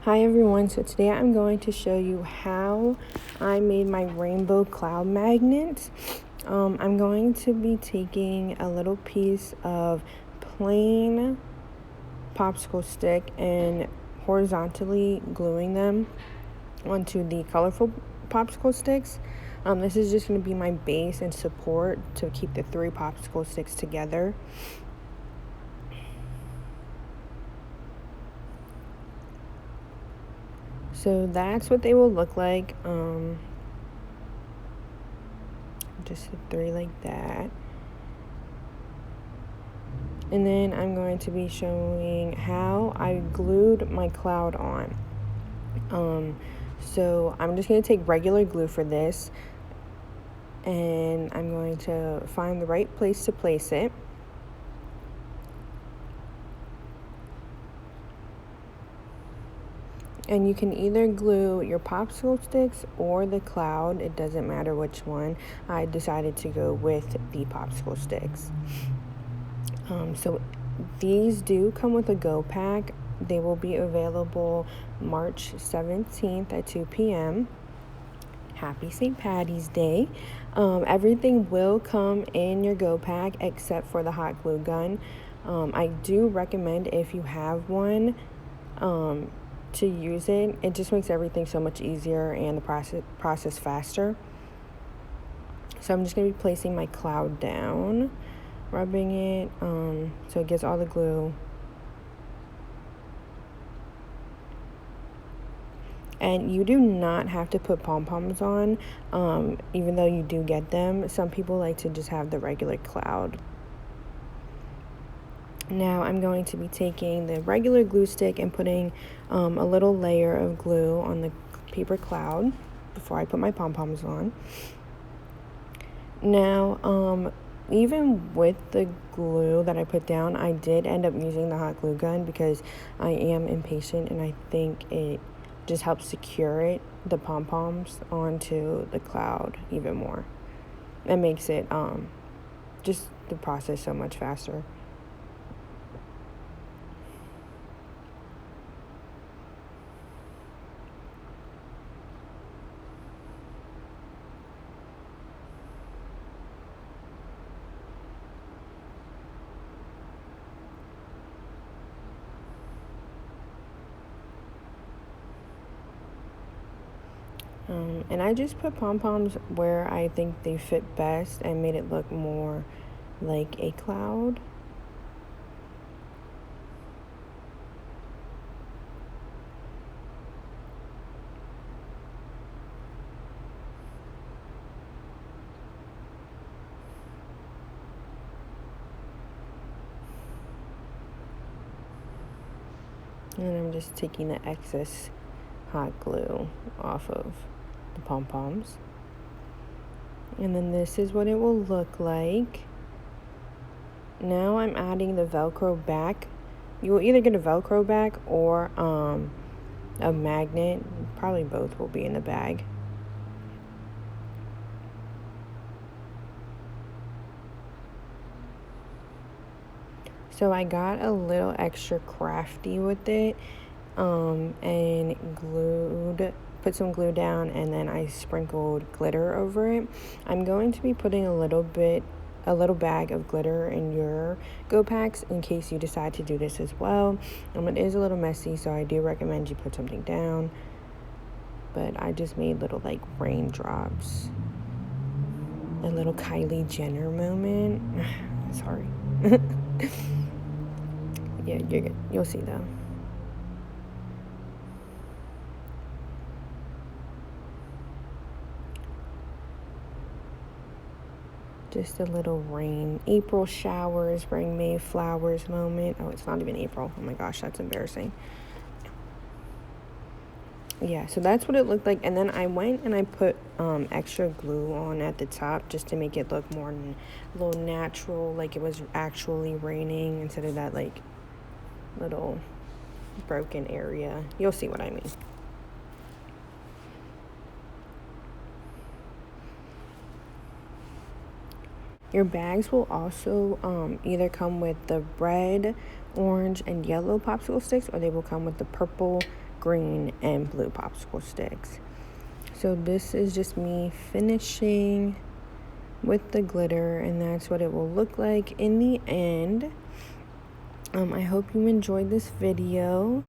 Hi everyone, so today I'm going to show you how I made my rainbow cloud magnets. I'm going to be taking a little piece of plain popsicle stick and horizontally gluing them onto the colorful popsicle sticks. This is just going to be my base and support to keep the 3 popsicle sticks together. So that's what they will look like. Just 3 like that. And then I'm going to be showing how I glued my cloud on. So I'm just going to take regular glue for this, and I'm going to find the right place to place it. And you can either glue your popsicle sticks or the cloud. It doesn't matter which one. I decided to go with the popsicle sticks. So these do come with a go pack. They will be available March 17th at 2 p.m. Happy St. Patty's Day. Everything will come in your go pack except for the hot glue gun. I do recommend, if you have one, to use it. It just makes everything so much easier and the process faster. So I'm just going to be placing my cloud down, rubbing it so it gets all the glue. And you do not have to put pom-poms on, even though you do get them. Some people like to just have the regular cloud. Now I'm going to be taking the regular glue stick and putting a little layer of glue on the paper cloud before I put my pom-poms on. Now, even with the glue that I put down, I did end up using the hot glue gun because I am impatient and I think it just helps secure the pom-poms onto the cloud even more. It makes it just the process so much faster. And I just put pom-poms where I think they fit best and made it look more like a cloud. And I'm just taking the excess hot glue off of the pom-poms. And then this is what it will look like. Now I'm adding the Velcro back. You will either get a Velcro back or a magnet. Probably both will be in the bag. So I got a little extra crafty with it and put some glue down, and then I sprinkled glitter over it. I'm going to be putting a little bag of glitter in your go packs in case you decide to do this as well. It is a little messy, so I do recommend you put something down. But I just made little like raindrops. A little Kylie Jenner moment. Sorry. Yeah, you're good. You'll see though. Just a little rain. April showers bring May flowers moment. Oh, it's not even April. Oh my gosh, that's embarrassing. Yeah, so that's what it looked like. And then I went and I put extra glue on at the top just to make it look more a little natural, like it was actually raining instead of that like little broken area. You'll see what I mean. Your bags will also either come with the red, orange, and yellow popsicle sticks, or they will come with the purple, green and blue popsicle sticks. So this is just me finishing with the glitter, and that's what it will look like in the end. I hope you enjoyed this video.